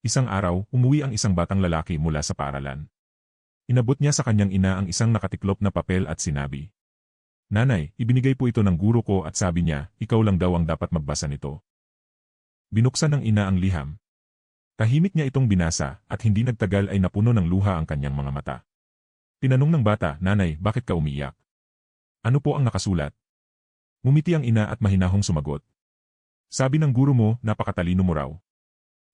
Isang araw, umuwi ang isang batang lalaki mula sa paaralan. Inabot niya sa kanyang ina ang isang nakatiklop na papel at sinabi, "Nanay, ibinigay po ito ng guro ko at sabi niya, ikaw lang daw ang dapat magbasa nito." Binuksan ng ina ang liham. Tahimik niya itong binasa at hindi nagtagal ay napuno ng luha ang kanyang mga mata. Tinanong ng bata, "Nanay, bakit ka umiyak? Ano po ang nakasulat?" Ngumiti ang ina at mahinahong sumagot. "Sabi ng guro mo, napakatalino mo raw.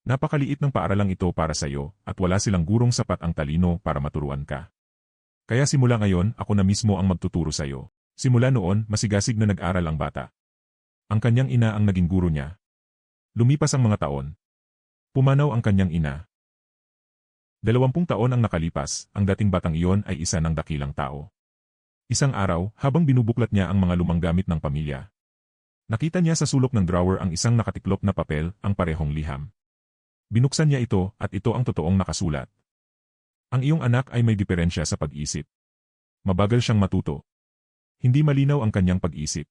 Napakaliit ng paaralang ito para sa iyo at wala silang gurong sapat ang talino para maturuan ka. Kaya simula ngayon, ako na mismo ang magtuturo sa iyo." Simula noon, masigasig na nag-aral ang bata. Ang kanyang ina ang naging guro niya. Lumipas ang mga taon. Pumanaw ang kanyang ina. 20 taon ang nakalipas, ang dating batang iyon ay isa ng dakilang tao. Isang araw, habang binubuklat niya ang mga lumang gamit ng pamilya, nakita niya sa sulok ng drawer ang isang nakatiklop na papel, ang parehong liham. Binuksan niya ito at ito ang totoong nakasulat. "Ang iyong anak ay may diferensya sa pag-isip. Mabagal siyang matuto. Hindi malinaw ang kanyang pag-isip.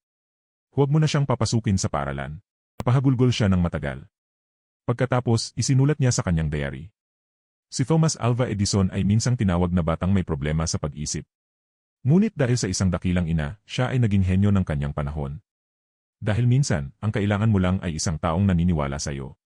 Huwag mo na siyang papasukin sa paaralan." Napahagulgol siya ng matagal. Pagkatapos, isinulat niya sa kanyang diary. Si Thomas Alva Edison ay minsang tinawag na batang may problema sa pag-isip. Ngunit dahil sa isang dakilang ina, siya ay naging henyo ng kanyang panahon. Dahil minsan, ang kailangan mo lang ay isang taong naniniwala sa iyo.